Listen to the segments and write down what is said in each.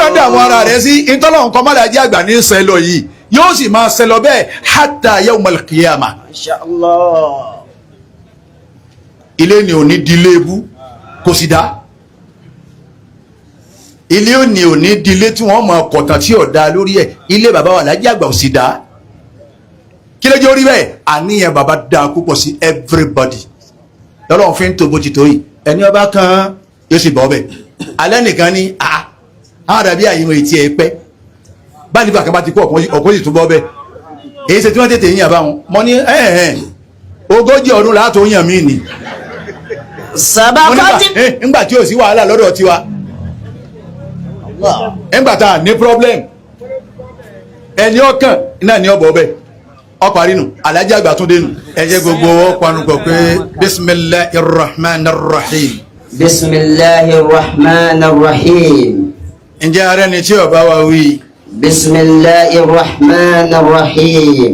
ló ń dààmú ara rẹ̀ sí ìtọ́lọ́hún kọ́ mọ́lájí àgbà ní sẹ́lọ yìí yóò sì máa sẹ́lọ bẹ́ẹ̀ hatta yawmal qiyamah. Masha Allah. ilé ni òní di ilé ebú kò sì dá ilé òní di ilé tí wọ́n mọ kọ̀tàn tí ò dá lórí ẹ̀ ilé bàbá wa Alhaji àgbà ò sì dá kí ló jẹ́ orí bẹ́ẹ̀ àníyàn bàbá dá púpọ̀ sí everybody lọ́lọ́run fi ń tó bó ti tó yìí ẹni ọba kan yóò sì bọ́ bẹ́ẹ̀ alẹ́ nìkan ní àwọn àdàbí àyìnbó etí ẹ pẹ́ báyìí nígbà kan bá ti kú ọ̀pọ̀ sì tún bọ́ bẹ́ẹ̀ èyí ṣe tí wọ́n tètè yín àbáwọn mọ́ ní 40 ọdún láàtò yàn mí ni Sabakati. ńgbà tí ò sí wàhálà lọ́dọ̀ tiwa ńgbà tá a ní problem ẹni ọkàn náà ní ọbọ̀ ọbẹ̀ ọparí nù Alhaji àgbà tún dénú ẹ jẹ́ gbogbo ọpanupọ̀ pé bismillahir rahmanir rahim. Bismillahir rahmanir rahim. ǹjẹ́ ara ẹni tí ó bá wa wí. Bismillahir rahmanir rahim.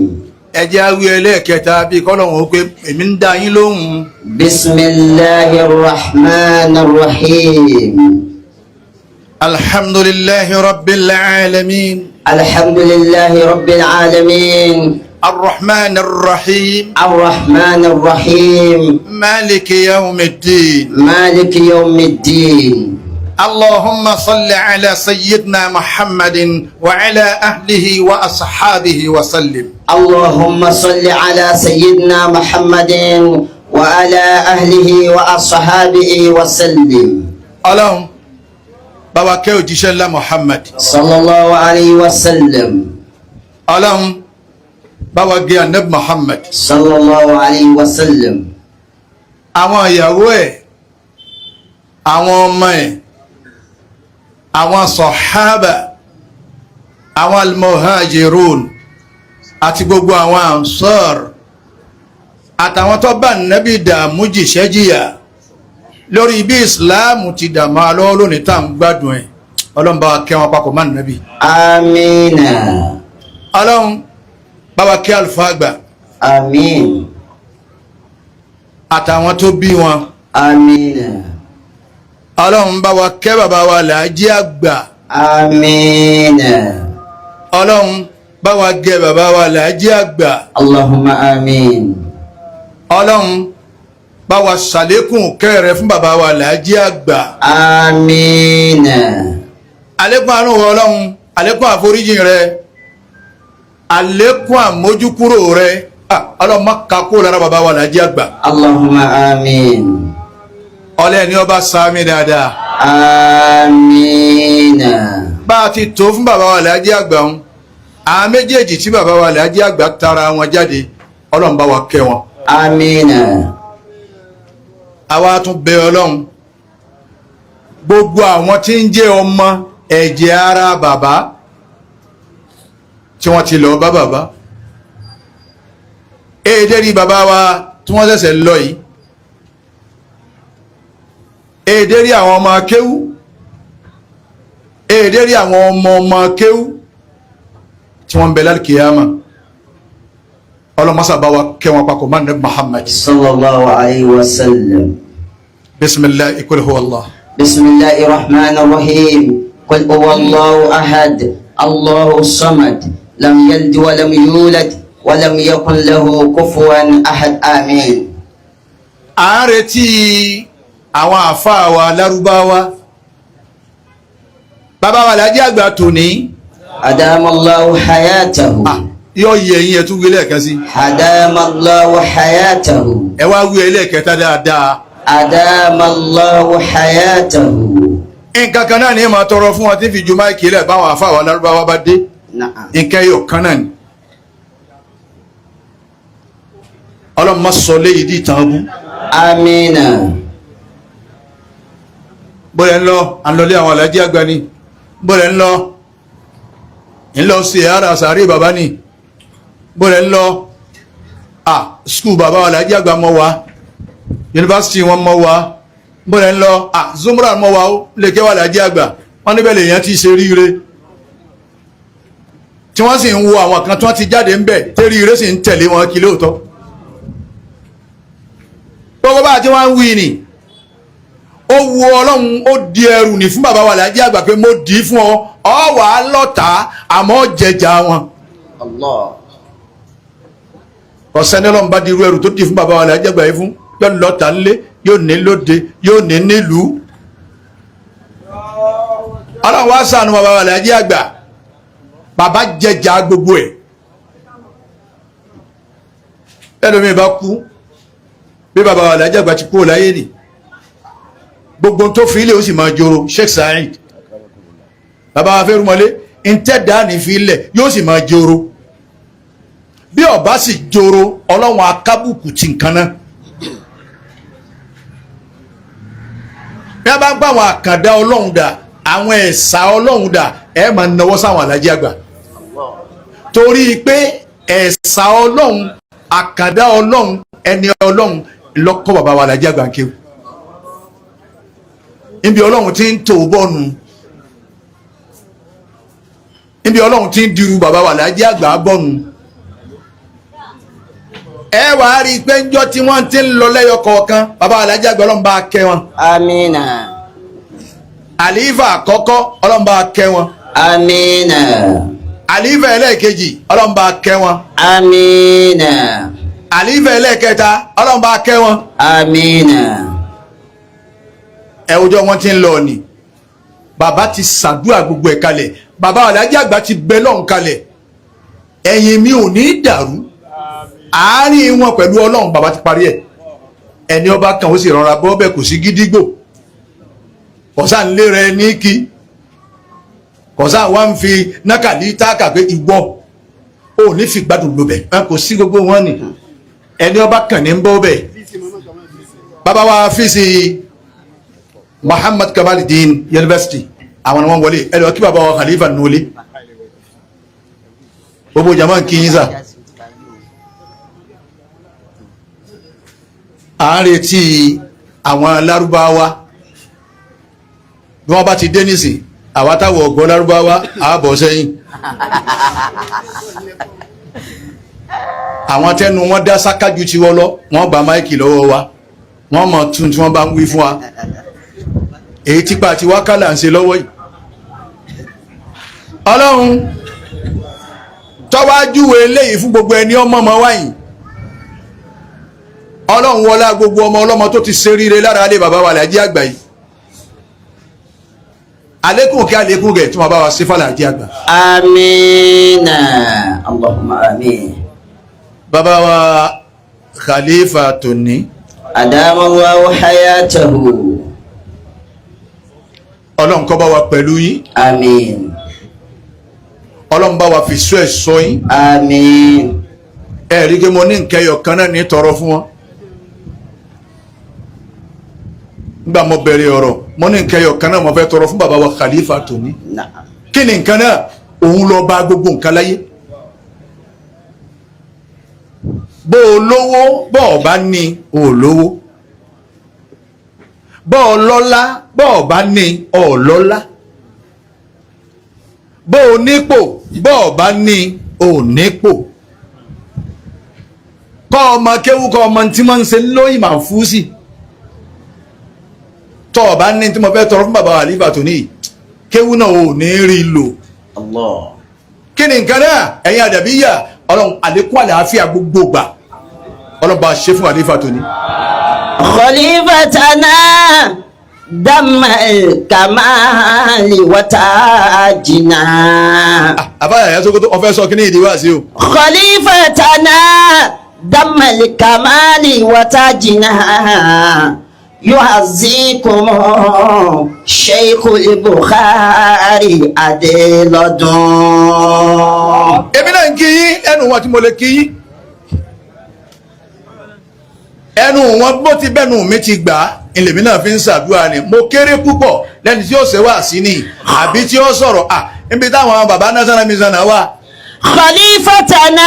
ẹ jẹ́ awí ẹlẹ́ẹ̀kẹta bíi kọ́lọ́hún ó pé èmi ń dá yín lóhùn. Bismillahir rahmanir rahim. alhamdulillahi rabbil alamin. Alhamdulillahi rabbil alamin. الرحمن الرحيم الرحمن الرحيم. مالك يوم الدين مالك يوم الدين. اللهم صل على سيدنا محمد وعلى أهله وأصحابه وسلم. اللهم صل على سيدنا محمد وعلى أهله وأصحابه وسلم. اللهم بارك وجل محمد صلى الله عليه وسلم. اللهم بارك النبي محمد صلى الله عليه وسلم. àwọn ìyàwó ẹ̀ àwọn ọmọ ẹ̀ àwọn sọ̀hábà àwọn almuhajirun àti gbogbo àwọn ansar àtàwọn tó bá nàbí dààmú jìṣẹ́jìyà lórí bí ìsìláàmù ti dààmú alọ́ lónìí tá à ń gbádùn ẹ̀ ọlọ́run bá wa kẹ́ wọn papọ̀ má nàbí. آمين. ọlọ́run bá wa kẹ́ àlùfáà àgbà آمين. àtàwọn tó bí wọn. آمين. ọlọ́run bá wa kẹ́ bàbá wa Alhaji àgbà. آمين. ọlọ́run bá wa gẹ́ bàbá wa Alhaji àgbà. اللهم آمين. ọlọ́run bá wa ṣàlékún kẹ́rẹ̀ fún bàbá wa Alhaji àgbà. آمين. àlékún àánú wọ ọlọ́run àlékún àforíjì rẹ àlékún àmójúkúrò rẹ ọlọ́run má ka kó lára bàbá wa Alhaji àgbà. اللهم آمين. ọlẹ́ni ọba sáámi dáadáa. آمين. bá a ti tó fún bàbá wa Alhaji àgbà ń àwọn méjèèjì tí bàbá wa Alhaji àgbà tara wọn jáde ọlọ́run bá wa kẹ́ wọn. آمين. àwa tún bẹ ọlọ́run gbogbo àwọn tí ń jẹ́ ọmọ ẹ̀jẹ̀ ara bàbá tí wọ́n ti lọ bá bàbá èdèrí bàbá wa tí wọ́n ṣẹ̀ṣẹ̀ lọ yìí èdèrí àwọn ọmọ akéwú èdèrí àwọn ọmọ akéwú tí wọ́n ń bẹ lálùkìyàmà ọlọ́mọsà bá wa kẹ́ wọn papọ̀ máa ní Muhammad. صلى الله عليه وسلم. bisimilahi qul huwa Allah. بسم الله الرحمن الرحيم. قل هو الله أحد الله الصمد لم يلد ولم يولد ولم يكن له كفوا أحد. آمين. à ń retí àwọn àfáà wa lárúbáwá bàbá wa Alhaji àgbà tòní أدام الله حياته. yóò yẹ ẹ̀yin ẹ̀ tún wí lẹ́ẹ̀kan sí أدام الله حياته. ẹ wá wí ẹlẹ́ẹ̀kẹta dáadáa. أدام الله حياته. nǹkan kan náà ni ẹ máa tọrọ fún wọn tí fi ju máìkì lẹ̀ báwọn àfáà wa lárúbáwá bá dé نعم. nǹkan ẹyọ kan náà ni ọlọ́run má sọ léyìí di ìtàn bú آمين. bóyá ń lọ àlọlé àwọn Alhaji àgbà ni bóyá ń lọ sí ara sàárè bàbá ni bóyá ń lọ skul bàbá wa Alhaji àgbà mọ́ wa yunifásitì wọn mọ́ wa bóyá ń lọ Zumra mọ́ wa ó lè kẹ́ wa Alhaji àgbà wọn níbẹ̀ lè yẹn ti ṣe ríire tí wọ́n sì ń wo àwọn kan tí wọ́n ti jáde ń bẹ̀ tẹ́rí ire sì ń tẹ̀lé wọn kí lóòótọ́ gbogbo bá tí wọ́n ń wí ni ó wu ọlọ́run ó di ẹrù ní fún bàbá wa Alhaji àgbà pé mo dì í fún ọ wà á lọ́ta àmọ́ jẹjà wọn. Allah. ọ̀sẹ̀ ní ọlọ́run bá di irú ẹrù tó dì fún bàbá wa Alhaji àgbà yìí fún yóò lọ́ta ńlé yóò ní lóde yóò ní nílùú. ọlọ́run wá ṣàánú bàbá wa Alhaji àgbà bàbá jẹjà gbogbo ẹ̀. ẹlòmíì bá kú bí bàbá wa Alhaji àgbà ti kú láyé nì gbogbo tó fi ilé ó sì máa joro Sheikh Saheed bàbá wa Fẹ́rúmọlé ntẹ́dá ní fi ilẹ̀ yóò sì máa joro bí ọba sì joro ọlọ́run akábùkù ti nǹkan náà bí a bá ń gbọ́ àwọn àkàndá ọlọ́run dà àwọn ẹ̀sà ọlọ́run dà ẹ̀ máa náwó sáwọn Alhaji àgbà torí pé ẹ̀sà ọlọ́run àkàndá ọlọ́run ẹni ọlọ́run lọ́kọ́ bàbá wa Alhaji àgbà ń kéwù níbi ọlọ́run ti ń tò bọ́ọ̀nù níbi ọlọ́run ti ń dirú bàbá wa Alhaji àgbà bọ́ọ̀nù ẹ wà á rí i pé ńjọ́ tí wọ́n ti ń lọ lẹ́yọ kọ̀ọ̀kan bàbá wa Alhaji àgbà ọlọ́run bá kẹ́ wọn. Amina. àlífà àkọ́kọ́ ọlọ́run bá kẹ́ wọn. Amina. àlífà ẹlẹ́ẹ̀kejì ọlọ́run bá kẹ́ wọn. Amina. àlífà ẹlẹ́ẹ̀kẹta ọlọ́run bá kẹ́ wọn. Amina. ẹ̀wùjọ́ wọn ti ń lọ ni bàbá ti ṣàdúrà gbogbo ẹ̀ kalẹ̀ bàbá Alhaji àgbà ti bẹ lọ́hùn kalẹ̀ ẹ̀yìn mi ò ní dàrú àárín wọn pẹ̀lú ọlọ́run bàbá ti parí ẹ̀ ẹni ọba kan ó sì rọra bọ́ bẹ́ẹ̀ kò sí gídígbò kọ̀sá ń lé rẹ ní kí kọ̀sá wa ń fi nákàlí táàkà pé ìwọ ò ní fi gbádùn lóbẹ̀ kò sí gbogbo wọn ni ẹni ọba kan ní ń bọ́ bẹ́ẹ̀ bàbá wa fi sí Muhammad Kamaluddin University àwọn ni wọ́n wọlé ẹ lọ kí bàbá wa Khalifa nulẹ gbogbo jama kì í sà à ń retí àwọn Lárúbáwá bí wọ́n bá ti dé nísìn àwa táwọn ọgbọ́n Lárúbáwá àbọ̀ sẹ́yìn àwọn tẹnu wọn dá sákájú tí wọ́n lọ wọ́n gba máìkì lọ́wọ́ wa wọ́n mọ̀ tún tí wọ́n bá ń wí fún wa èyí tí pa àti wákàlà ń ṣe lọ́wọ́ yìí ọlọ́run tọ́wájú eléyìí fún gbogbo ẹni ọmọ ọmọ wáyìí ọlọ́run wọlá gbogbo ọmọ ọlọ́mọ tó ti ṣe ríire lára alẹ́ bàbá wa Alhaji àgbà yìí àlékún kí àlékún rẹ̀ tí wọ́n bá wa ṣe fún Alhaji àgbà. Amina. Allahumma amin. bàbá wa Khalifa tòní. Adamallahu hayatahu. ọlọ́run kó bá wa pẹ̀lú yín. Amin. ọlọ́run bá wa fi sọ ẹ̀ sọ yín. Amin. rí i pé mo ní nkẹyọ kan náà ní tọrọ fún wọn. nígbà mo bẹ̀rẹ̀ ọ̀rọ̀ mo ní nkẹyọ kan náà mo fẹ́ tọrọ fún bàbá wa Khalifa tòní. Na'am. kí ni nǹkan náà òun lọ bá gbogbo nǹkan láyé. bó o lówó bó o bá ní o lówó bó o lọ́lá bó o bá ní o lọ́lá bó o nípò bó o bá ní o nípò kọ́ ọmọ kéwú kọ́ ọmọ tí wọ́n ń ṣe lóyìn máa fú sí tọ́ ọ bá ní tí mo fẹ́ tọrọ fún bàbá Khalifa tòní kéwú náà ò ní rí lò. Allah. kí ni nǹkan náà ẹ̀yin àdàbíyà ọlọ́run àlékún àlàáfíà gbogbo gbà ọlọ́run bá a ṣe fún Khalifa tòní. Khalifatana damal kamali watajina. àbáyà yẹn tó kó tó ọfẹ́ sọ kí ní ìdíwá sí o. Khalifatana damal kamali watajina. Yuhazikum Sheikhul Bukhari Adélọ́dún. èmi náà ń kí yín ẹnu wọn tí mo lè kí yín ẹnu wọn bó ti bẹ́nu mi ti gbà á ìlèmí náà fi ń ṣàdúrà ni mo kéré púpọ̀ lẹ́ni tí ó ṣe wá sí ni àbí tí ó sọ̀rọ̀ níbi táwọn bàbá national mission náà wà. Khalifatana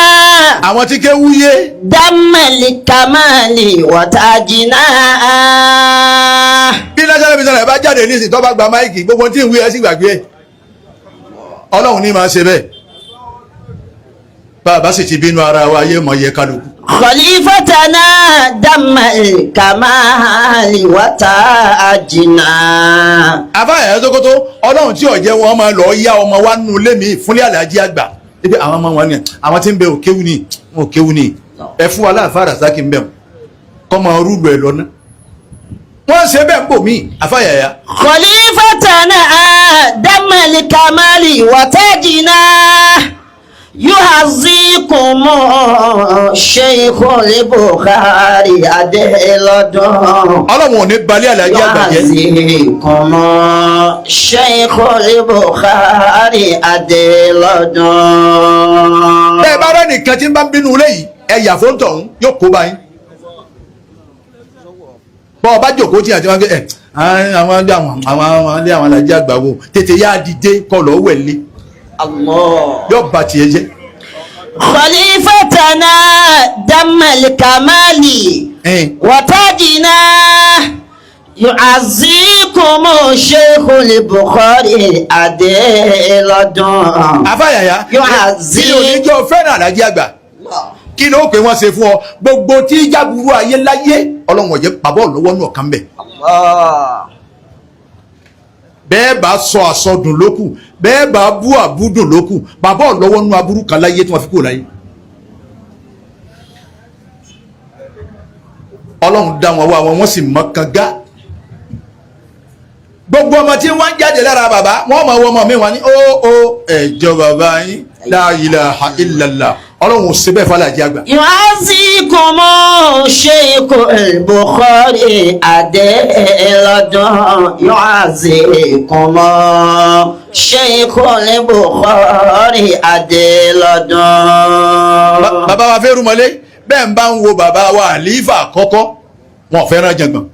àwọn tí kéwú yé. Damal kamali watajina. bí national mission náà bá jáde nísìnyí tó bá gba máìkì gbogbo tí ń wí ẹ sì gbàgbé ẹ ọlọ́run ní máa ṣe bẹ́ẹ̀ bá a bá sì ti bínú ara wa yé mọ̀ yẹ kálukú. خليفتنا دم الكمال وتاجنا. àfáàyà Sókótó ọlọ́run tí ọ̀jẹ̀ wọn máa lọ yá ọmọ wa nù lémi fúnlẹ̀ Àlàájì àgbà ibi àwọn ọmọ wọn ni àwọn tí ń bẹ òkéwu ni òkéwu ni ẹ fún wa láàfáà Rasaki ń bẹ̀ kọ́ máa rúlu ẹ̀ lọ́nà wọ́n ṣe bẹ́ẹ̀ ń bò mí àfáàyà. خليفتنا دم الكمال وتاجنا يعزيكم شيخ البخاري adélọ́dún. ọlọ́run ò ní balẹ̀ Àlàájì àgbà jẹ́. يعزيكم شيخ البخاري adélọ́dún. bẹ́ẹ̀ bá rẹ́ nìkan tí ń bá ń bínú léyìí ẹ̀yà fóńtọ̀ ọ̀hún yóò kó báyìí. bọ́ ọ bá jòkó tí àti wọn gbé àwọn ilé àwọn Àlàájì àgbà wo tètè yá dìde kọ́ lọ́ọ́ wẹ̀lé. Allah. yóò bá tiẹ̀ jẹ́. خليفتنا دم الكمال وتاجنا يعزيكم شيخ البخاري adélọ́dún. àfáàyà kí ló ní jọ fẹ́ràn Àlàájì àgbà kí ló pé wọ́n ṣe fún ọ gbogbo tí jábúrú ayé láyé ọlọ́run ọ̀jẹ̀ pàbọ́ lọ́wọ́ nù ọ̀kan bẹ̀. bẹ́ẹ̀ bá sọ àsọdùn lókù bẹ́ẹ̀ bá bú àbúdùn lókù bàbá ọ̀lọ́wọ́ nú aburú kan láyé tí wọ́n fi kúrò láyé. ọlọ́run dá wọn wá wọn sì mọ́ kanga. gbogbo ọmọ tí wọ́n ń jáde lára bàbá wọ́n mọ̀ wọ́n mọ̀ mí wọ́n ní ó ẹ̀jọ̀ bàbá yín la ilaha illallah ọlọ́run ò ṣe bẹ́ẹ̀ fún Àlàájì àgbà. يعزيكم شيخ البخاري adélọ́dún. يعزيكم شيخ البخاري adélọ́dún. bàbá wa fẹ́ rúmọlé bẹ́ẹ̀ ń bá ń wo bàbá wa àlífà àkọ́kọ́ wọn ò fẹ́ràn jàngbọ̀n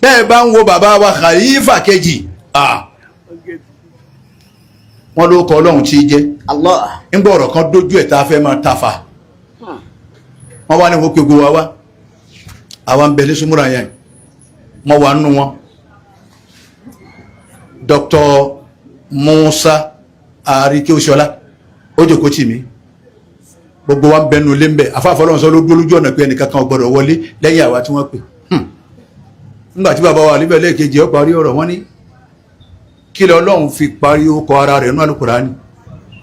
bẹ́ẹ̀ bá ń wo bàbá wa khalifa kejì wọ́n ló kọ ọlọ́run tí í jẹ́ nígbà ọ̀rọ̀ kan dójú ẹ̀ tá a fẹ́ máa tafa wọ́n wá ní wọ́n pe gbogbo wa wá àwa ń bẹ lé súnmúra yẹn wọ́n wà nínú wọn Dr. Musa Arikeosola ó jòkó tì mí gbogbo wa ń bẹnu lé ń bẹ afáfọlọ́run sọ ló dúró lójú ọ̀nà pé ẹnìkan kan gbọ́dọ̀ wọlé lẹ́yìn àwa tí wọ́n pè nígbà tí bàbá wa àlífẹ́ lẹ́ẹ̀kejì ó parí ọ̀rọ̀ wọn ní kí lọ ọlọ́run fi parí ó kọ ara rẹ̀ nínú Al-Qur'ani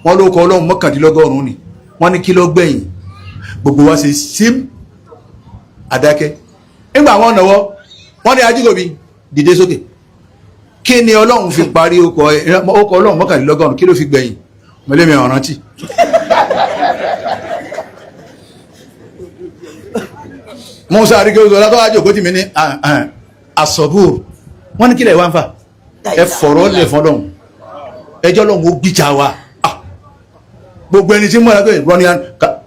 wọ́n ló kọ ọlọ́run mọ́kàndínlọ́gọ́rùn-ún ni wọ́n ní kí ló gbẹ̀yìn gbogbo wa ṣe sim àdákẹ́ nígbà wọn náwọ́ wọ́n ní Ajígòbí dìde sókè kí ni ọlọ́run fi parí ó kọ ọlọ́run mọ́kàndínlọ́gọ́rùn-ún kí ló fi gbẹ̀yìn mọ́lẹ́mì ọ̀rántí Musa Arikeosola tó wájú òkú tì mí ní asọ̀bù wọ́n ní kílẹ̀ wá ń fà ẹ fọ̀rọ̀ lẹ̀ fọ́lọ́hún ẹjọ́ lọ́hún ó gbìjà wa gbogbo ẹni tí mo rà pé rọ́ni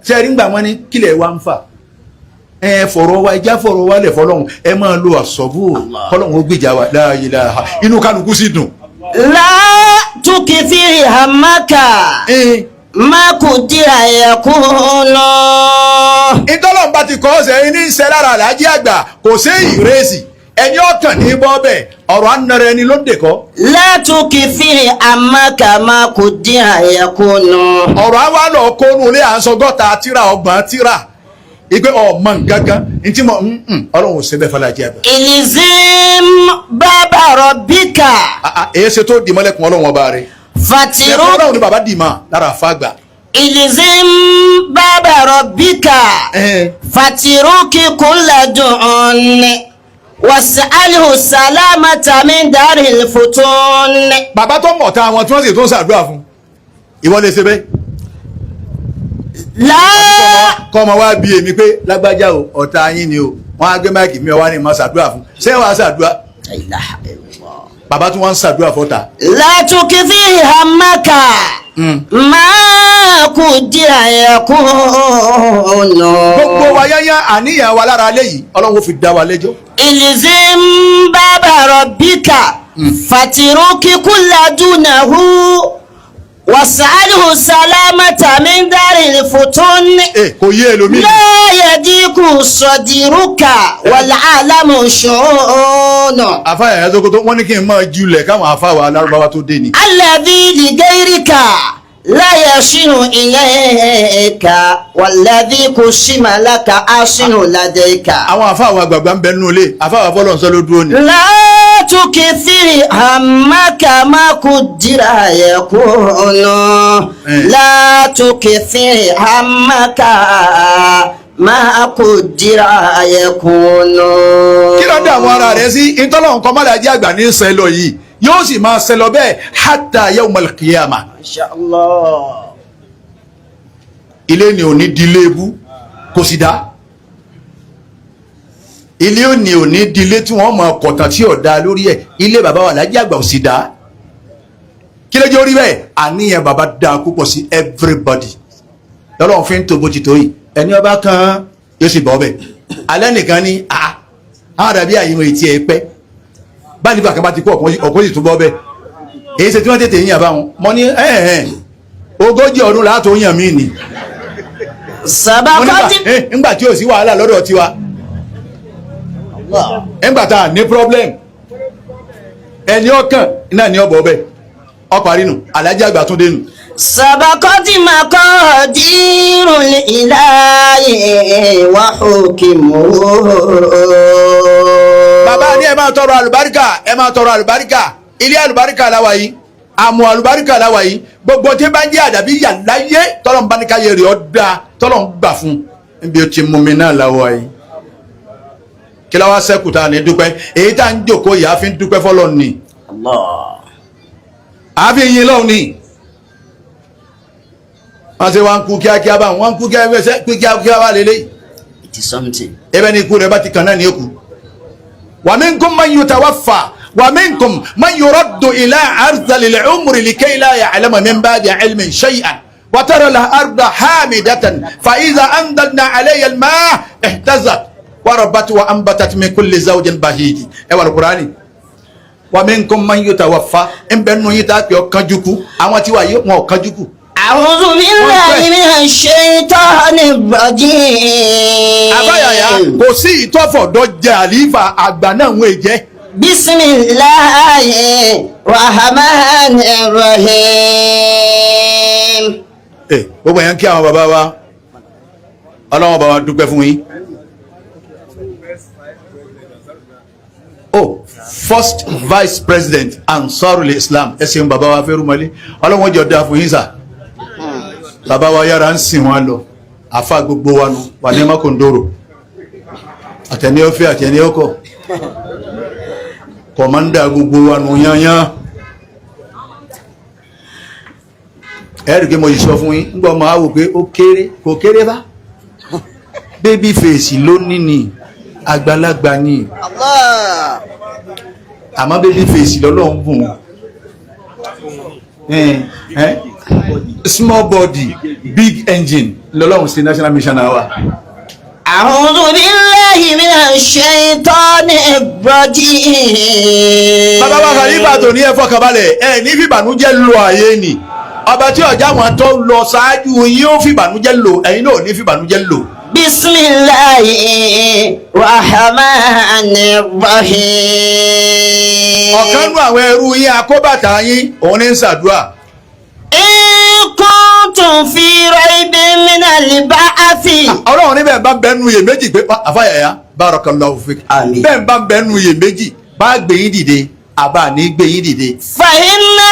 ṣe rí gbà wọ́n ní kílẹ̀ wá ń fà ẹ fọ̀rọ̀ wa ẹjá fọ̀rọ̀ wa lẹ̀ fọ́lọ́hún ẹ máa lo asọ̀bù fọ́lọ́hún ó gbìjà wa la ilaha inú kálukú sì dùn. látúkìfìrì hamaka má kò dira ẹ̀kún lọ. ìtọ́lọ́mùbá ti kọ́ ọ̀sẹ̀ ní ìṣẹ́ lára Àlàájì àgbà kò sí ìrẹsì ẹni ọkàn ní bọ́ọ̀bẹ̀ ọ̀rọ̀ anara ẹni ló ń dèkọ́. látúkìfìrì hamaka má kò dira ẹ̀kún lọ. ọ̀rọ̀ àwa lọ kónú ilé à ń sọ gọ́ta tíra ọgbọ̀n tíra ìgbé ọmọ nǹkankan ntí mo ọlọ́run ò ṣe bẹ́ẹ̀ fọlá jẹ́ àgbà. ìlísìm bàbá rọ̀bíkà. èyí ṣe tó dìmọ́lẹ̀kùn ọlọ́run ọba rẹ̀. fatiru ọlọ́run ni bàbá dì máa lára àfàgbà. ìlísìm bàbá rọ̀bíkà. fatiruki kulladun was'alhu salamata min daril futun. bàbá tó mọ̀ ta àwọn tí wọ́n sì tó ń ṣàdúrà fún ìwọ lè ṣe bẹ́ẹ̀. kọ́ ọmọ wa bí èmi pé lágbájá o ọ̀tá yín ni o wọ́n á gbé máìkì mi ọwá ni mo ṣàdúrà fún ṣé wàá ṣàdúrà. bàbá tí wọ́n ń ṣàdúrà fọ́ta. látúkìfìrì hamaka máa kú díà ẹ̀kún lọ. gbogbo wa yányá àníyàn wa lára alẹ́ yìí ọlọ́run fi dá wa lẹ́jọ́. ìlísìm bàbá rọ̀bíkà fatiruki kulladunahu was'alhu salamata min daril futun. kò yé ẹlòmíì. la yadiku sadiruka wal alamu shu'unu. àfáà Yahya Sokoto wọ́n ní kí n máa julẹ̀ káwọn àfáà wa alárúbáwá tó dé ni. alladhi li gayrika لا يشن إليك والذي قسم لك أحسن لديك. àwọn àfa àwọn àgbààgbà ń bẹ nínú ilé àfa àwọn afọlọ́n sọ ló dúró ni. لا تكثر همك ما قدر يكون. لا تكثر همك ما قدر يكون. kí ló dé àwọn ara rẹ sí ìtọ́lọ̀ nǹkan mọ́lájí àgbà ní sẹ́lọ yìí yóò sì máa sẹ́lọ bẹ́ẹ̀ hatta yawmal qiyamah. Masha Allah. ilé ni ò ní di ilé ebú kò sì dá ilé ni ò ní di ilé tí wọ́n mọ kọ̀tàn tí ò dá lórí ẹ̀ ilé bàbá wa lájí àgbà ò sì dá kí ló jẹ́ orí bẹ́ẹ̀ àníyàn bàbá dá púpọ̀ sí everybody lọ́lọ́run fi ń tó bó ti tó yìí ẹni ọba kan yóò sì bọ́ bẹ́ẹ̀ alẹ́ nìkan ní àwọn àdàbí àyìnbó etí ẹ pẹ́ báyìí nígbà kan bá ti kú ọ̀pọ̀ sì tún bọ́ bẹ́ẹ̀ èyí ṣe tí wọ́n tètè yàn bá wọn mọ ní 40 ọdún láàtò yàn mí ni Sabakati. nígbà tí ò sí wàhálà lọ́dọ̀ tiwa nígbà tá a ní problem ẹni ọkàn náà ní ọbọ̀ ọbẹ̀ ọparí nù alájà àgbà tún dé nù. Sabakati maqadirul ilahi wa hukmuhu. bàbá ní ẹ máa tọrọ àlùbáríkà ẹ máa tọrọ àlùbáríkà ilé àlùbáríkà láwa yìí àmọ́ àlùbáríkà láwa yìí gbogbo tí bá ń jẹ́ àdàbí yà láyé tọ́lọ́n bá ní ká yẹ rè ọ́ dáa tọ́lọ́n gbà fún níbi ó ti mú mi náà láwa yìí kí la wá sẹ́kù tá a ní dúpẹ́ èyí tá à ń jòkó yìí á fi ń dúpẹ́ fọ́lọ́ ni á fi yin lọ́hùn ni wọ́n ṣe wá ń kú kíákíá báwọn wọ́n ń kú kíákíá wá lélẹ́yìí It is something. ebe ni ikú rẹ̀ bá ti kàn náà ní èkú wa minkum man yutawaffa wa minkum man yuraddu ila arzalil umri likay la ya'lama min ba'di ilmin shay'an wa tara al-arda hamidatan fa idha anzalna 'alayha al-ma'a ihtazat wa rabat wa anbatat min kulli zawjin bahij ẹ wà Al-Qur'ani wa minkum man yutawaffa en benu yin ta pe o kanjuku àwọn tí wà yìí wọn kanjuku. A'udhu billahi minash shaitanir rajim. àbáyàyà kò sí ìtọ́fọ̀dọ́ jẹ àlífà àgbà náà wọ́n èjẹ́. Bismillahir rahmanir rahim. gbogbo yẹn kí àwọn bàbá wa ọlọ́wọ́n bàbá dúpẹ́ fún yín. First Vice President Ansarul Islam ẹ ṣeun bàbá wa Fẹ́rùmọ́lé ọlọ́wọ́n jọ dáa fún yín sà. bàbá wa yára ń sìn wọn lọ àfa gbogbo wa nù wà ní makondoro àtẹni ọfẹ àtẹni ọkọ kọmanda gbogbo wa nù yányán ẹrìkì mo yìí sọ fún yín nígbà máa wò pé ó kéré kò kéré bá baby face ló ní ni àgbàlagbà ni àmọ́ baby face lọ́lọ́run bùn small body big engine lọ́lọ́run sí national mission àwa. A'udhu billahi minash shaitanir rajim. bàbá wa Khalifa tó ní ẹ fọkànbalẹ̀ ẹ ní fìbànújẹ́ lo ààyè ni ọba tí ọjà wọn tó lọ ṣáájú yín ó fìbànújẹ́ lò ẹ̀yin náà ní fìbànújẹ́ lò. Bismillahir rahmanir rahim. ọ̀kan nú àwọn ẹrú yín akóbàtà yín òun ní ń ṣàdúrà. Kuntum fi raybin minal ba'thi. ọlọ́run níbẹ̀ bá bẹnu iye méjì pé àfàyàyà barakallahu fik. Àmín. bẹ́ẹ̀ bá bẹnu iye méjì bá gbé yín dìde àbá ní gbé yín dìde. Fa inna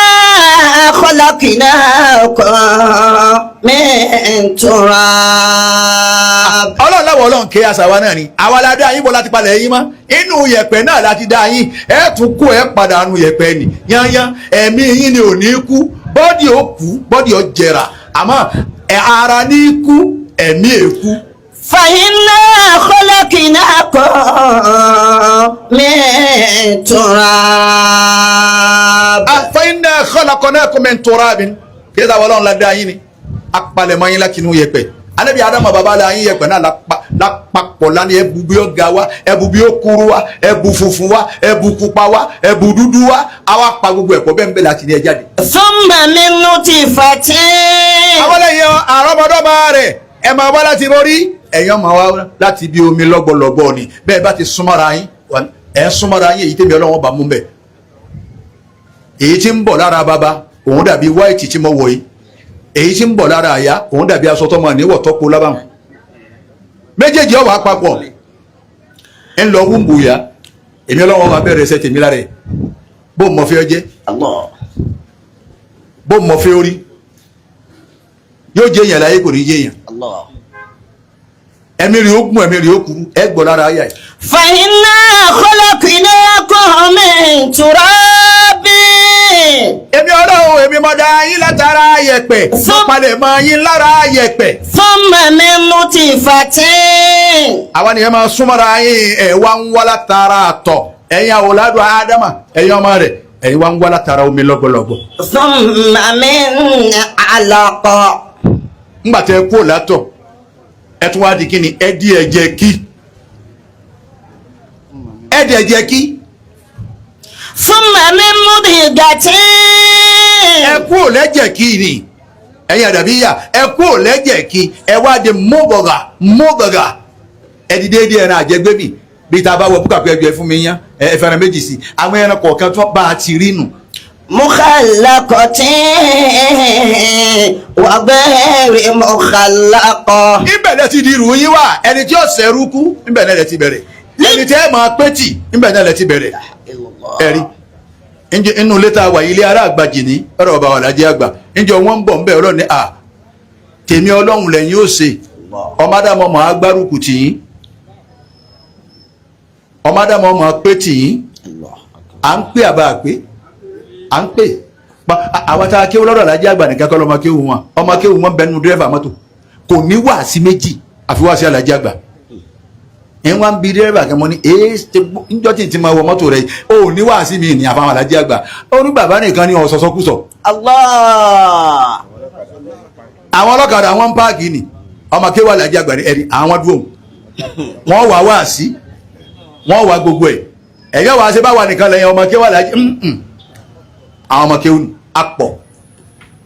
khalaqnakum min turab. ọlọ́run láwọ̀ ọlọ́run ké àṣàwá náà ni àwa la dá yín bọ́ láti palẹ̀ yín mọ́ inú yẹ̀pẹ̀ náà láti dá yín ẹ̀ tún kó ẹ̀ padà nu yẹ̀pẹ̀ ni yányán ẹ̀mí yín ni ò ní kú bọ́dì ó kú bọ́dì ó jẹrà àmọ́ ara ní kú ẹ̀mí èkú. Fa inna khalaqnakum min turab. fa inna khalaqnakum min turabin kí ẹ sábà ọlọ́run la dá yín ni apalẹ̀mọ́ yín láti inú yẹ̀pẹ̀ anabi adama baba la yín yẹ̀pẹ̀ náà lápapọ̀ lánàá ẹbu bí ó ga wa ẹbu bí ó kúrú wa ẹbu funfun wa ẹbu pupa wa ẹbu dúdú wa àwa pa gbogbo ẹ̀kọ́ bẹ́ẹ̀ ń bẹ̀ láti ní ẹ jáde. Thumma min nutfatin. àwọn lẹ́yìn àrọ́mọdọ́mọ rẹ̀ ẹ máa wá láti borí ẹ̀yàn máa wá láti bí omi lọ́gbọ̀lọ́gbọ̀ ni bẹ́ẹ̀ bá ti súnmọ́ra yín ẹ̀ ń súnmọ́ra yín èyí tẹ́mi ọlọ́wọ́n bá mú bẹ̀ èyí tí ń bọ̀ lára baba òun dàbí white tí mo wọ̀ yìí èyí tí ń bọ̀ lára àyà òun dàbí aṣọ tọmọ níwọ̀ tọ́kọ lábàmù méjèèjì ọwọ́ àpapọ̀ ń lọ wúńbù ya èmi ọlọ́wọ́ wa bẹ̀rẹ̀ ẹsẹ̀ tèmi lára ẹ̀ bó mọ̀ fẹ́ jẹ́ bó mọ̀ fẹ́ orí yóò jẹ́ èèyàn láyé kò ní jẹ́ èèyàn ẹ̀mí rí ó gùn ẹ̀mí rí ó kúrú ẹ gbọ́ lára ayà ẹ̀. fa inna khalaqnakum min turabin. èmi ọlọ́run èmi mọ̀ dá yín látara yẹ̀pẹ̀ mo palẹ̀ mọ́ yín lára yẹ̀pẹ̀. thumma min nutfatin. àwa nìyẹn máa súnmọ́ra yín ẹ̀ wá ń wá látara àtọ̀ ẹ̀yin àwòládùn ádámà ẹ̀yin ọmọ rẹ̀ ẹ̀yin wá ń wá látara omi lọ́gbọ̀lọ́gbọ̀. thumma min alaqa. ńgbà tẹ kú látọ̀ ẹ tún wá di kí ni ẹ di ẹ̀jẹ̀ kí ẹ di ẹ̀jẹ̀ kí. thumma min mudghatin. ẹ kú lẹ́jẹ̀ kí ni ẹ̀yin àdàbíyà ẹ kú lẹ́jẹ̀ kí ẹ wá di mọ́gàgà ẹ di déédéé ẹran àjẹgbẹ́bì bí tá a bá wọ búkà pé ẹgbẹ́ fún mi yán ẹ fẹ́ràn méjì sí àwọn ẹran kọ̀ọ̀kan tó bá a ti rí nù. mukhallaqatin wa ghayri mukhallaqah. ìbẹ̀lẹ̀ ti di ìròyìn wá ẹni tí ó sẹ́rú kú ìbẹ̀lẹ̀ rẹ̀ ti bẹ̀rẹ̀ ẹni tí ẹ máa pẹ́tì ìbẹ̀lẹ̀ rẹ̀ ti bẹ̀rẹ̀ ẹ̀rí inú létà wà ilé ará àgbàjì ní ọ̀rọ̀ ọba Alhaji Àgbà níjọ wọ́n ń bọ̀ ń bẹ̀ ọ̀rọ̀ ní tèmi ọlọ́run lẹ́yìn ó ṣe ọmọdàmọ́ mọ̀ agbárùkù tì yín ọmọdàmọ́ mọ̀ pé tì yín à ń pè àbá àpé à ń pè àwọn tá a kéwú lọ́dọ̀ Alhaji Àgbà nìkan kọ́ lọ́mọ kéwú wọn ọmọ kéwú wọn bẹnu dírẹ́fà mọ́tò kò ní wàásí méjì àfi wàásí Alhaji Àgbà ẹ̀ wá ń bi dírẹ́fà kan mọ́ ní níjọ́ tí n ti máa wọ mọ́tò rẹ̀ ó ní wàásí mi ní àfahàn Alhaji Àgbà ó ní bàbá nìkan ní ọ̀sọ̀sọ́kùsọ̀. Allah. àwọn ọlọ́kadà wọn ń páàkì ni ọmọ kéwú Alhaji Àgbà ní ẹ̀rí àwọn dúró wọn wà wàásí wọn wà gbogbo ẹ̀ ẹ̀yọ́ wàásí báwa nìkan lẹ́yìn ọmọ kéwú Alhaji àwọn ọmọ kéwú ni apọ̀.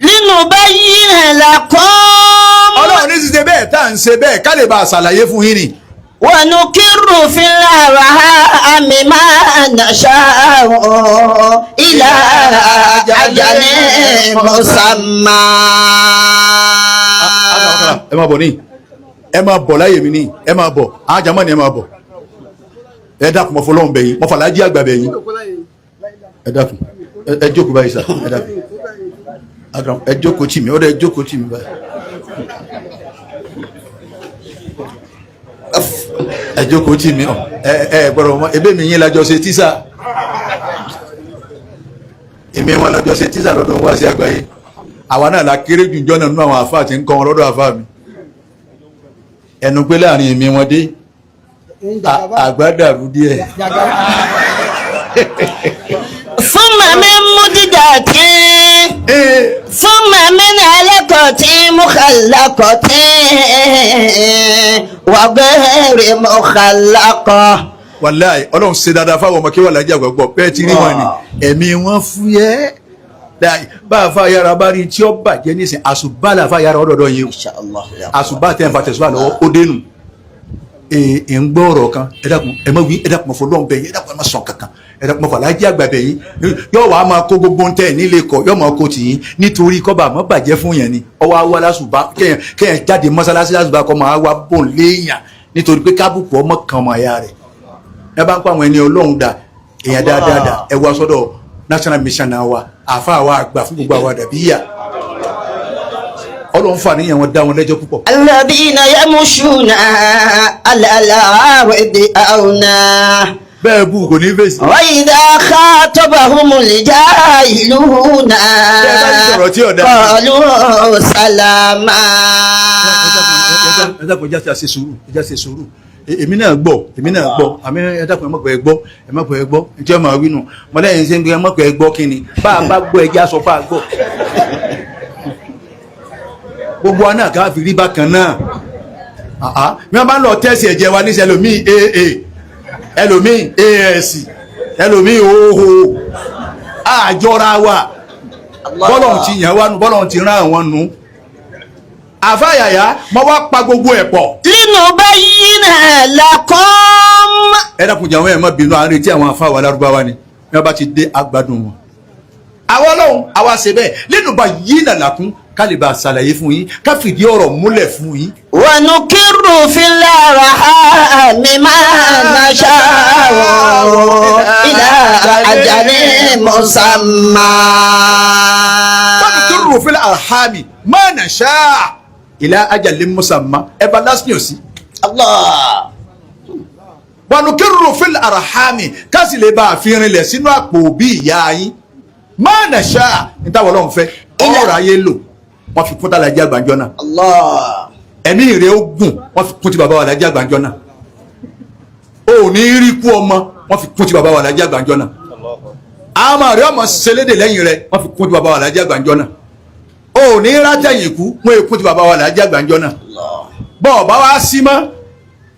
linubayyina lakum. ọlọ́run ní ṣiṣẹ́ bẹ́ẹ̀ tá à ń ṣe bẹ́ẹ̀ ká lè bá a ṣàlàyé fún yín ni. wa nukirru fil arhami ma nasha'u ila ajalin musamma. ẹ máa bọ̀ ní ẹ máa bọ̀ láyé mi ní ẹ máa bọ̀ àwọn jàmọ́ ni ẹ máa bọ̀ ẹ dákun mọ́ fọlọ́run bẹ̀ yín mọ́ fàlájì àgbà bẹ̀ yín ẹ dákun ẹ jókòó báyìí sà ẹ dákun ẹ jókòó tì mí ọ̀dọ̀ ẹ jókòó tì mí báyìí ẹ jókòó tì mí ẹ gbọ́dọ̀ mọ́ ebe mi yín lajọ ṣe tíṣà èmi wọn lajọ ṣe tíṣà lọ́dọ̀ wá sí àgbáyé àwa náà la kéré jù jọ́nà nínú àwọn àfáà tí ń kọ́ wọn lọ́dọ̀ àfáà mi ẹnu pé láàrin èmi wọn dé àgbàdàrú díẹ̀. thumma min mudghatin. thumma min alaqatin mukhallaqatin wa ghayri mukhallaqah. wàláì ọlọ́run ṣe dáadáa fáwọn ọmọ kí wọ́n Alhaji Àgbà gbọ́ bẹ́ẹ̀ ti rí wọn ni ẹ̀mí wọn fúyẹ́ bá a fa yàrá bá rí tí ó bàjẹ́ nísìn àṣùbá là fa yàrá ọ̀dọ̀dọ̀ yìí àṣùbá tẹ̀ ń fa tẹ̀síwá lọ́wọ́ ó dénú ń gbọ́ ọ̀rọ̀ kan ẹ dákun ẹ má wí ẹ dákun mọ̀ fọlọ́n bẹ̀ yín ẹ dákun ẹ má sọ kankan ẹ dákun mọ̀ fọ Alhaji Àgbà bẹ̀ yín yóò wá máa kó gbogbo ń tẹ̀ nílé kọ yóò máa kó tì yín nítorí kọ́ba àmọ́ bàjẹ́ fún yẹn ni ọwọ́ awọ́ lásùbá kéèyàn jáde mọ́sálásí lásùbá kọ́ máa wá bò léèyàn nítorí pé kábùkù ọmọ kan mọ̀ ẹ̀yà rẹ̀ ẹ bá ń pa àwọn ẹni Ọlọ́run dà èèyàn dáadáa ẹ wá sọ́dọ̀ national mission náà wa àfa àwa àgbà fún gbogbo àwa Àdàbíyà Ọlọ́run fà níyàn wọn dá wọn lẹ́jọ́ púpọ̀. alladhina yamushuna ala al-ardi awna. bẹ́ẹ̀ bú kò ní fèsì. wa idha khatabahumul jahiluna qalu salama. ẹ dákun ẹ já ṣe sùúrù èmi náà gbọ́ àmì ẹ dákun ẹ mọ̀pẹ́ ẹ gbọ́ ẹ jẹ́ ọmọ àwínú mọ́lẹ́yìn ṣe ń gbé ẹ mọ̀pẹ́ ẹ gbọ́ kí ni bá a bá gbọ́ ẹ já sọ fún àgbọ̀ gbogbo wa náà ká fi rí bákan náà mi wọn bá ń lọ tẹ́sì ẹ̀jẹ̀ wa níṣẹ́ ẹlòmíì aa ẹlòmíì as ẹlòmíì oho àjọra wa bọ́lọ̀ ti yàn wá nu bọ́lọ̀ ti rán àwọn nu àfàyàyà mo wá pa gbogbo ẹ̀ pọ̀. linubayyina lakum. ẹ dákun jàwọn ẹ̀ má bínú à ń retí àwọn afáwà lárúbáwá ni bí wọ́n bá ti dé agbádùn wọn. àwọn ọlọ́run àwa ṣe bẹ́ẹ̀ linubayyina lakum kálíbà ṣàlàyé fún yín ká fìdí ọ̀rọ̀ múlẹ̀ fún yín. ونقر في الأرحام ما نشاء إلى أجل مسمى. ونقر في الأرحام ما نشاء إلى أجل مسمى everlasting yóò sí. Allah. ونقر في الأرحام kásì lè bá àfihàn ilẹ̀ sínú àpò òbí ìyá yín ما نشاء níta wọ́n lọ́n fẹ́ ọ̀rọ̀ ayé lò wọ́n fi kún tàlàjì àgbàjọ náà. Allah. ẹ̀mí rẹ̀ ó gùn wọ́n fi kún ti bàbá wa Àlàjí Àgbànjọ́ náà. o ò ní rí kú ọmọ wọ́n fi kún ti bàbá wa Àlàjí Àgbànjọ́ náà. àmọ́ rẹ̀ ọmọ ṣẹlẹ́dẹ̀ lẹ́yìn rẹ̀ wọ́n fi kún ti bàbá wa Àlàjí Àgbànjọ́ náà. o ò ní rátẹ̀yìn kú wọ́n fi kún ti bàbá wa Àlàjí Àgbànjọ́ náà. bọ́ọ̀ bá wá sí mọ́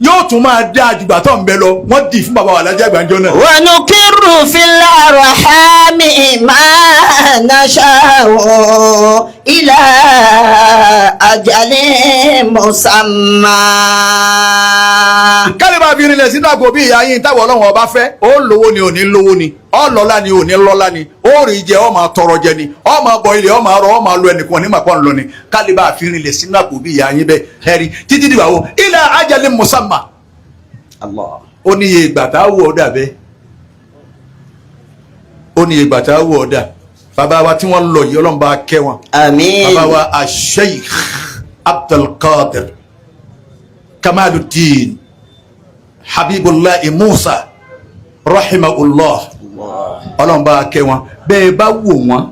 yóò tún máa dá àjùgbà tó ń bẹ lọ wọ́n dì fún bàbá wa Àlàjí Àgbànjọ́ náà. ونقر في الأرحام ما نشاء إلى أجل مسمى. kálíbà fi rinlẹ̀ sínú àgọ́ bí ìyá yín táwọn ọlọ́run ọba fẹ́ ó lówó ni ò ní lówó ni ó lọ́lá ni ò ní lọ́lá ni ó rí jẹ ó máa tọrọ jẹ ni ó máa bọ ilé ó máa rọ ó máa lo ẹnìkan ní màpọ̀ ńlọ ni kálíbà fi rinlẹ̀ sínú àgọ́ bí ìyá yín bẹ́ẹ̀ ẹ̀rí títí dìgbà wo ila ajalin musamma. Allah. ó ní iye ìgbà tá a wù ọ́ dà bẹ́ẹ̀ ó ní iye ìgbà tá a wù ọ́ dà bàbá wa tí wọ́n lọ yìí ọlọ́run bá kẹ́ wọn. Àmín. bàbá wa Sheikh Abdulkadir Kamaluddin Habibullah Musa rahimahullah ọlọ́run bá kẹ́ wọn bẹ́ẹ̀ bá wò wọ́n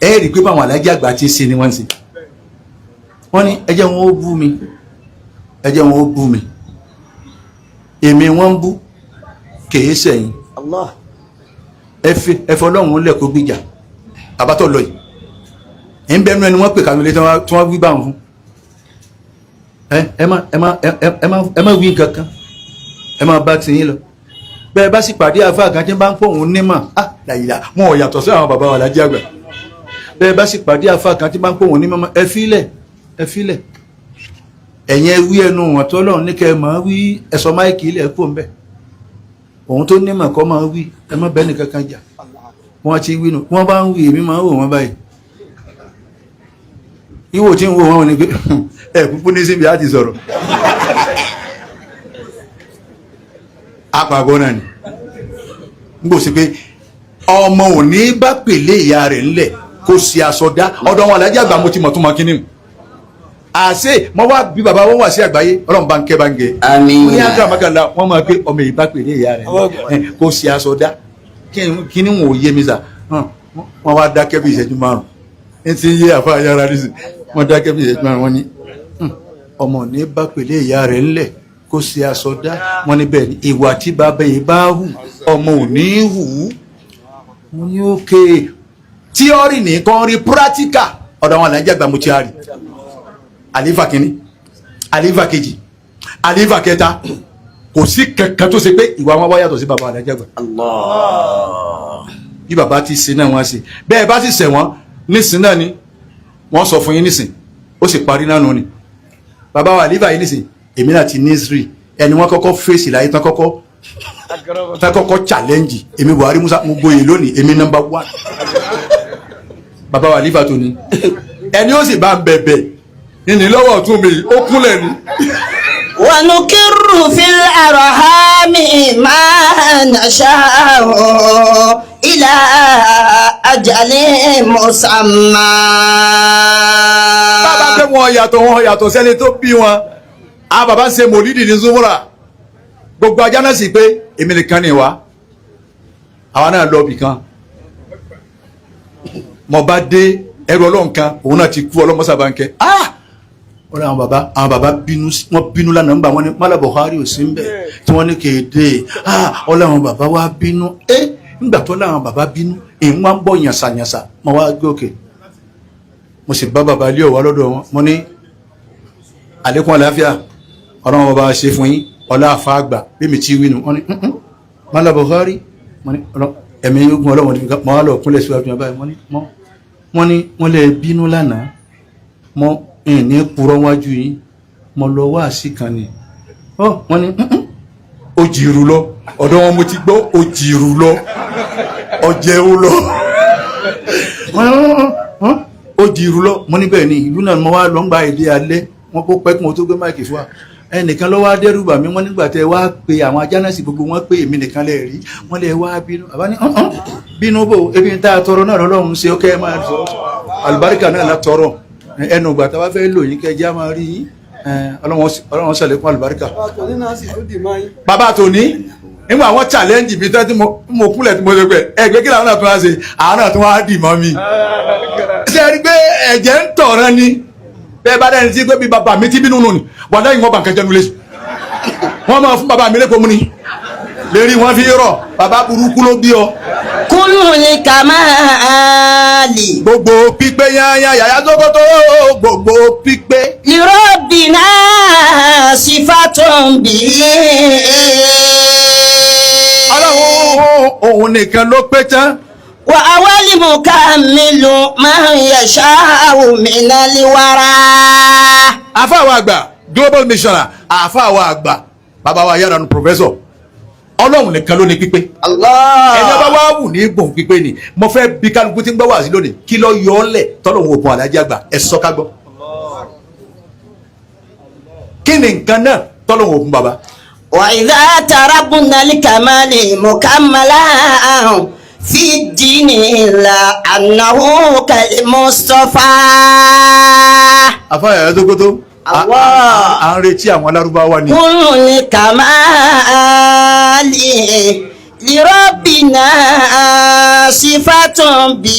ẹ rí i pé báwọn Àlàjí àgbà ti ṣe ni wọ́n ń ṣe wọ́n ní ẹ jẹ́ wọn ó bú mi ẹ jẹ́ wọn ó bú mi èmi wọ́n ń bú kèé sẹ́yìn Allah. ẹ fọlọ́run lẹ́kọ̀ọ́ gbìjà àbátọ̀ lọ yìí ń bẹ́ẹ̀ nú ẹni wọ́n pè kàwé lé tí wọ́n wí báwọn fún ẹ má wí nǹkan kan ẹ má bá tiyín lọ bẹ́ẹ̀ bá sì pàdé àfáà kan tí bá ń pọ̀ òun nímọ̀ làyìlá wọn ò yàtọ̀ sí àwọn bàbá wa Àlàjí àgbà bẹ́ẹ̀ bá sì pàdé àfáà kan tí bá ń pọ̀ òun nímọ̀ ẹ fílẹ̀ ẹ̀yin ẹ wí ẹnu wọn tó lọ́run ní kẹ́ ẹ máa wí ẹ̀sọ́ máìkì ilẹ̀ kó ń bẹ̀ òun tó nímọ̀ kọ́ máa wí ẹ má bẹ́ẹ̀ nìkan kan jà wọ́n ti wí nù wọ́n bá ń wí èmi máa ń wò wọ́n báyìí ìwò tí ń wò wọ́n ní pé ẹ kúkú ní síbi á ti sọ̀rọ̀ apàgọ́ náà ni n kò sí pé ọmọ ò ní bá pèlè ìyá rẹ̀ ńlẹ̀ kó sì àsọdá ọ̀dọ̀ wọn Àlàjí àgbà mo ti mọ̀ tó mọ kíní mu àṣẹ mo wá bí bàbá wọn wà sí àgbáyé Ọlọ́run bá ń kẹ́ bá ń gẹ Àmín. ní àgbà mákàlá wọn máa pé ọmọ yìí bá pèlè ìyá rẹ̀ ńlẹ̀ kó sì àsọdá kíní wọn ò yé mi sà wọn wá dákẹ́ bí ìṣẹ́jú márùn ní ti yé àfa ayára nísìn wọn dákẹ́ bí ìṣẹ́jú márùn wọn ní ọmọ ní bá pèlè ìyá rẹ̀ ńlẹ̀ kó ṣe àsọdá wọn níbẹ̀ ni ìwà tí bàbá yìí bá hù ọmọ ò ní hù ú mo ní òkè tíọ́rì nìkan rí pírátíkà ọ̀dọ̀ àwọn Àlàjí àgbà mo ti rí àlífà kínní àlífà kejì àlífà kẹta kò sí kankan tó ṣe pé ìwà wọn wá yàtọ̀ sí bàbá Àlàjí àgbà. Allah. bí bàbá ti ṣe náà wọ́n ṣe bẹ́ẹ̀ bá sì ṣẹ̀ wọ́n nísìn náà ni wọ́n sọ fún yín nísìn ó sì parí náà nù ni bàbá wa àlífà yìí nísìn èmi náà ti nísìrì ẹni wọ́n kọ́kọ́ fèsì láyé tán kọ́kọ́ challenge èmi Buhari Musa mo gboyè lónìí èmi number 1 bàbá wa àlífà tó ní ẹni ó sì bá ń bẹ̀bẹ̀ ìní lọ́wọ́ ọ̀tún mi ó kúnlẹ̀ ni. ونقر في الأرحام ما نشاء إلى أجل مسمى. bàbá pé wọn yàtọ̀ sẹ́ni tó bí wọn a bàbá ń ṣe mòlídì ní Zumura gbogbo ajá náà sì pé èmi nìkan ni wa àwa náà lọ bì kan mo bá dé ẹrù Ọlọ́run kan òun náà ti kú ọlọ́mọsàbánkẹ́ wọ́n ní àwọn bàbá bínú wọ́n bínú lánàá nígbà wọ́n ní Mala Buhari ò sí ń bẹ̀ tí wọ́n ní kéde ọlọ́run bàbá wa bínú nígbà tó láwọn bàbá bínú èyí wọ́n ń bọ̀ yànsàyànsà mo wá gòkè mo sì bá bàbá ilé ọ̀wá lọ́dọ̀ wọn mo ní àlékún àlàáfíà ọlọ́run bàbá ṣe fún yín ọlá àfa àgbà bí mi ti wí nu wọ́n ní Mala Buhari mo ní ẹ̀mí ogun ọlọ́run mo wá lọ kúnlẹ̀ síwájú wọn báyìí wọ́n lè bínú lánàá mo ní purọ́ wájú yìí mo lọ wá sí kan ni wọ́n ní ó jìrù lọ ọ̀dọ̀ wọn mo ti gbọ́ ó jìrù lọ ọ̀jẹ̀wò lọ ó di irú lọ mo níbẹ̀ ni ìlú náà mo wá lọ ń gba èdè alẹ́ wọn kó pẹ́ kí mo tó gbé máìkì fún wa ẹnìkan ló wá dẹ́rù bà mí wọ́n nígbà tẹ́ wá pe àwọn ajánásì gbogbo wọn pé èmi nìkan lè rí wọ́n lè wá bínú àbá ní bínú bò ebi ń tá a tọrọ náà lọ́lọ́run ṣe ó kẹ́ ẹ máa sọ àlùbáríkà náà la tọrọ ẹnu ìgbà tá a bá fẹ́ lò yín kẹjá máa rí yín ọlọ́run ṣàlékún àlùbáríkà. bàbá tòní nígbà wọn challenge mi tán tí mo kúnlẹ̀ tí mo ṣe pé ẹgbẹ́ kí làwọn náà tún wá ṣe àwọn náà tún wá dì mọ́ mi. ṣé ẹ rí i pé ẹ̀jẹ̀ ń tọ̀ràn ni bẹ́ẹ̀ bá dẹ́ni sí pé bí bàbá mi ti bínú nù ni wọ́n dáhùn wọn bá nǹkan jẹnu lé wọ́n máa fún bàbá mi lẹ́kọ̀ọ́ mu ni lérí wọn fi rọ̀ bàbá burúkú ló bí ọ. kúlù ní kàmáàlì. gbogbo pípé yányá yàyà tókótó gbogbo pípé. lirọ́bìnà sífàtún bí. ọlọ́run òun nìkan ló pé tán. wà á wálé mú ká mílù máa ń yẹ̀ṣá òmìnira líwárà. àfáà wa àgbà global missioner àfáà wa àgbà bàbá wa yára nu professor ọlọ́run nìkan ló ní pípé. ẹni ọba wa wù ní gbọ̀n pípé ni mo fẹ́ bí kálukú tí ń gbọ́ wá sí lónìí kí ló yọ ọ́ lẹ̀ tọ́lọ́run ògùn alájí àgbà ẹ̀ sọ ká gbọ́. kí ni nǹkan náà tọ́lọ́run ògùn bàbá. wà ìdá tarabuna likamali mukamala fi dini la anahu kali Mustafa. àfáà yàrá tó kótó à ń retí àwọn alárúbáwá ni. kúlù ní kàmáàlì lirọ́bìnà sífàtún bí.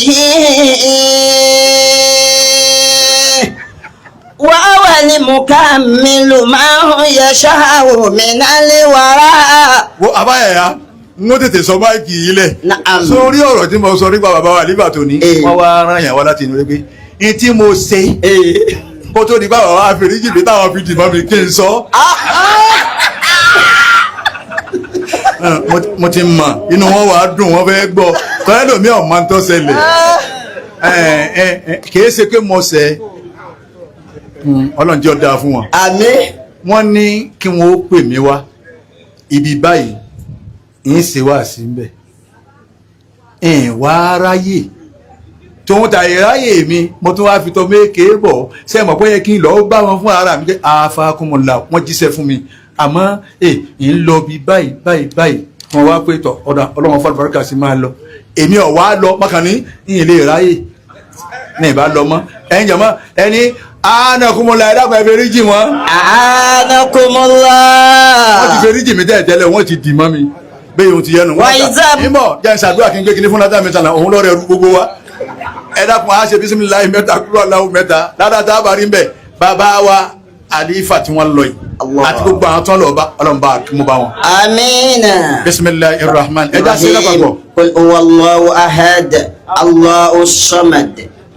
wà á wà ní mùkàmílù máa ń yẹ̀ṣá òmìnira líwárà. wo àbáyàyà n ó tètè sọ báyìí yìí lẹ̀ sórí ọ̀rọ̀ tí mo sọ nípa bàbá wa nígbà tó ní wọ́n wá rán yàn wá láti inú rẹ̀ pé n tí mo ṣe kó tó di báwa wá fèrèjì mi táwọn fi dìbọn mi kí n sọ. mo ti mọ inú wọn wàá dùn wọn fẹ́ gbọ́ tọ́lá lómi ọ̀ máa ń tọ́ ṣẹlẹ̀ kìí ṣe pé mo ṣe ọlọ́run jẹ́ ọ̀dà fún wọn. àmín. wọ́n ní kí wọ́n ó pè mí wá ibi báyìí ń ṣe wá sí ń bẹ̀ wá ráyè tòun ta ìráyè mi mo tún wáá fi tọ́ méèké bọ̀ ṣe mọ̀ pé yẹ kí n lọ́ọ́ bá wọn fún ara mi pé àfàkùnmọ̀lá wọ́n jíṣẹ́ fún mi àmọ́ ń lọ bí báyìí wọ́n wá pé tọ̀ ọ̀dà ọlọ́wọ́n fún àlùbáríkà sí máa lọ èmi ọ̀ wá lọ mọ́kànní ìyìn lè ráyè ní ìbá lọ mọ́ ẹ̀yin jẹ̀mọ́ ẹni àánàkùnmọ̀lá ẹ̀dá kan ẹ̀fẹ̀ ríjì wọn. àánàkùnmọ̀lá. wọ́n ti fẹ́ ríjì mi tẹ́lẹ̀ wọ́n ti dì mọ́ mi bẹ́ẹ̀ yóò ti yẹnu. ìmọ̀ jẹ́ ìṣàdúrà kí n gbé kinní fún látà mẹ́ta náà òun lọ́ọ́ rẹ̀ rú gbogbo wa ẹ dákun á ṣe bísímìláì mẹ́ta kúrò aláwọ̀ mẹ́ta ládàá tá a bá rí ń bẹ̀ bàbá wa àlífà tí wọ́n lọ yìí àti gbogbo àwọn tó ń lọ bá ọlọ́run bá kí mo bá wọn. amiina. bisimilahi rahman ẹ dá sí lápapọ̀. qul huwallahu ahad allahu samad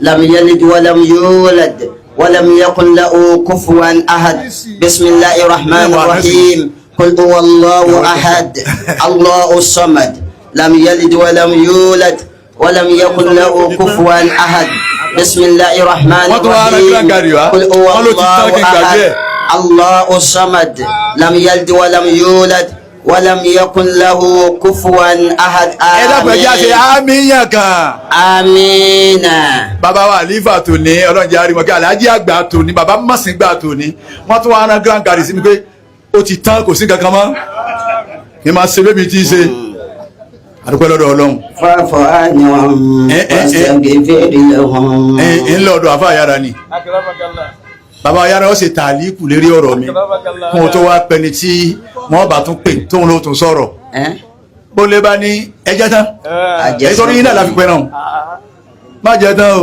lam yalid walam yulad walam yakun lahu kufuwan ahad bisimilahi rahman rahim qul huwallahu ahad allahu samad lam yalid walam yulad. ولم يكن له كفوا أحد بسم الله الرحمن الرحيم قل هو الله أحد الله الصمد لم يلد ولم يولد ولم يكن له كفوا أحد آمين آمين. bàbá wa àlífà tó ní ọlọ́njẹ́ àríwọ̀ kí aláàjì àgbà tó ní bàbá mọ̀sìn gbà tó ní wọ́n tún wá rán grand gari sí mi pé ó ti tán kò sí kankan mọ́ kí n máa ṣe bébí tí í ṣe àdúpẹ́ lọ́dọ̀ ọlọ́run. fọ́fọ́ àyàn ọ̀sẹ̀gẹ̀fẹ̀rẹ̀ lọ́wọ́n. ń lọ́dọ̀ àfa àyàrá ni bàbá àyàrá ó ṣe tàlíkù lérí ọ̀rọ̀ mi kún tó wá pẹni tí wọ́n bá tún pè tóun ló tún sọ̀rọ̀ bó lè bá ní ẹjẹ́ tán nítorí yín náà la fi pẹ́ náà má jẹ tán o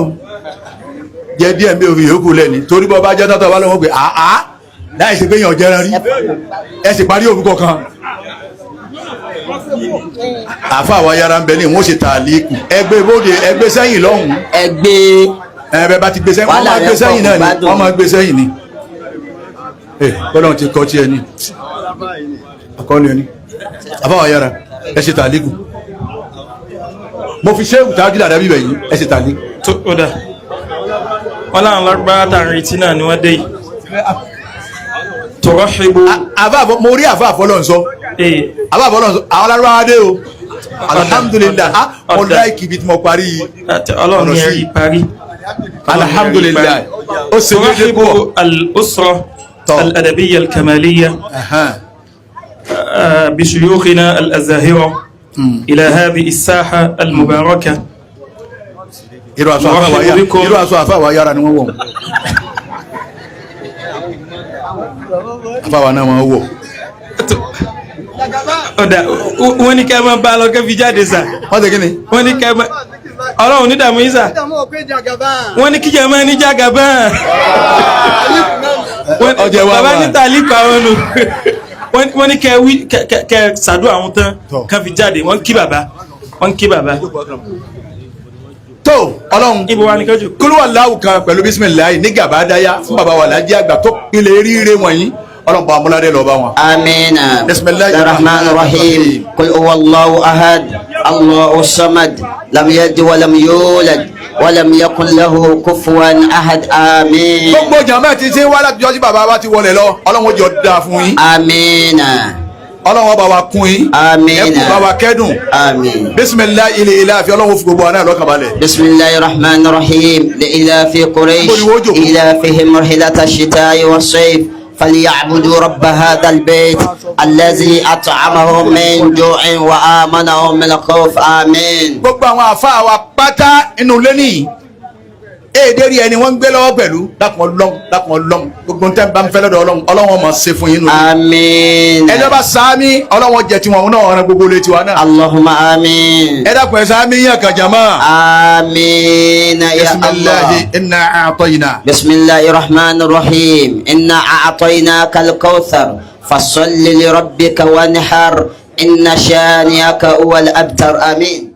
jẹ díẹ̀ bí òfin yòókù lẹ́ni torí bọ́ bá jẹ́ tán tó bá lọ́wọ́ pé àá láì ṣe pé yàn jẹ́ran rí ẹ sì parí òkú kọ̀ọ̀kan àfa àwọn ayára ń bẹ ní wọn ó ṣe tàlíkù ẹgbẹ́ bóde ẹgbẹ́ sẹ́yìn lọ́hùn. ẹgbẹ́ bá ti gbé sẹ́yìn wọ́n máa gbé sẹ́yìn náà ni wọ́n máa gbé sẹ́yìn ni. bọ́lá ti kọ́ tiẹ̀ ni akọ́ni ẹni àfa àwọn ayára ẹ ṣe tàlíkù mo fi ṣé ìtàgídà àdábì bẹ̀ yìí ẹ ṣe tàlíkù. tó o dà wọn láwọn lágbára tàrin retí náà ni wọ́n dé yìí. tọrọ ṣebo. mo rí àfa àfọlọ́nsọ àbábọ́lọ́ àwọn alárúbáwá dé o alhamdulilayi mo láìkì ibi tí mo parí ọlọ́run ní ẹ̀rí parí alhamdulilayi ó ṣe déédéé pọ̀. ترحب الأسرة طب. الأدبية الكمالية بشيوخنا الأزاهرة إلى هذه الساحة المباركة. irú aṣọ àfàwà yára ni wọ́n wọ̀ àfàwà náà wọ́n wọ̀. ọ̀dà wọ́n ní kẹ́ ẹ máa bá a lọ kẹ́ fi jáde sà. wọ́n ti kí ni. wọ́n ní kẹ́ ẹ máa ọlọ́run ní dààmú yín sà. wọ́n ní kíjà máa ní Jagaban. ọjọ́ wa bàbá ní tàlíkù àwọn nù. wọ́n ní kẹ́ ẹ ṣàdúrà àwọn tán kàn fi jáde wọ́n kí bàbá wọ́n kí bàbá. tó ọlọ́run ibo wa ni kẹ́jù. kúlú wà láwù kan pẹ̀lú bisimilayi ní gàbá dáyà fún bàbá wa Alhaji àgbà tó pinlẹ̀ eríire wọ̀nyí ọlọ́run bá amúládé lọ bá wọn. آمين. بسم الله الرحمن الرحيم. قل هو الله أحد الله الصمد لم يلد ولم يولد ولم يكن له كفوا أحد. آمين. gbogbo jàmbá ti ṣe wá láti jọ́ sí bàbá wa ti wọlé lọ ọlọ́run jọ dáa fún yín. آمين. ọlọ́run bá wa kún yín. آمين. ẹkún bá wa kẹ́dùn. آمين. bisimilayi ilé àfi ọlọ́run fi gbogbo àná lọ́kàn balẹ̀. بسم الله الرحمن الرحيم. لإلاف قريش إلافهم رحلة الشتاء والصيف فليعبدوا رب هذا البيت الذي أطعمهم من جوع وآمنهم من خوف. آمين. gbogbo àwọn àfa wa pátá inú lẹ́nìí èdè rí ẹni wọ́n ń gbé lọ́wọ́ pẹ̀lú dákun ọlọ́run gbogbo nǹkan bá ń fẹ́ lọ́dọ̀ ọlọ́run máa ṣe fún yín nù. آمين. ẹjọ́ bá sáámi ọlọ́run jẹ tiwọn náà ọ̀ràn gbogbo létí wa náà. اللهم آمين. ẹ dákun ẹ sáámi yàn kan jàmá. آمين يا bisimilahi الله. inna a'tayna. بسم الله الرحمن الرحيم. إنا أعطيناك الكوثر فصل لربك وانحر إن شانئك هو الأبتر. آمين.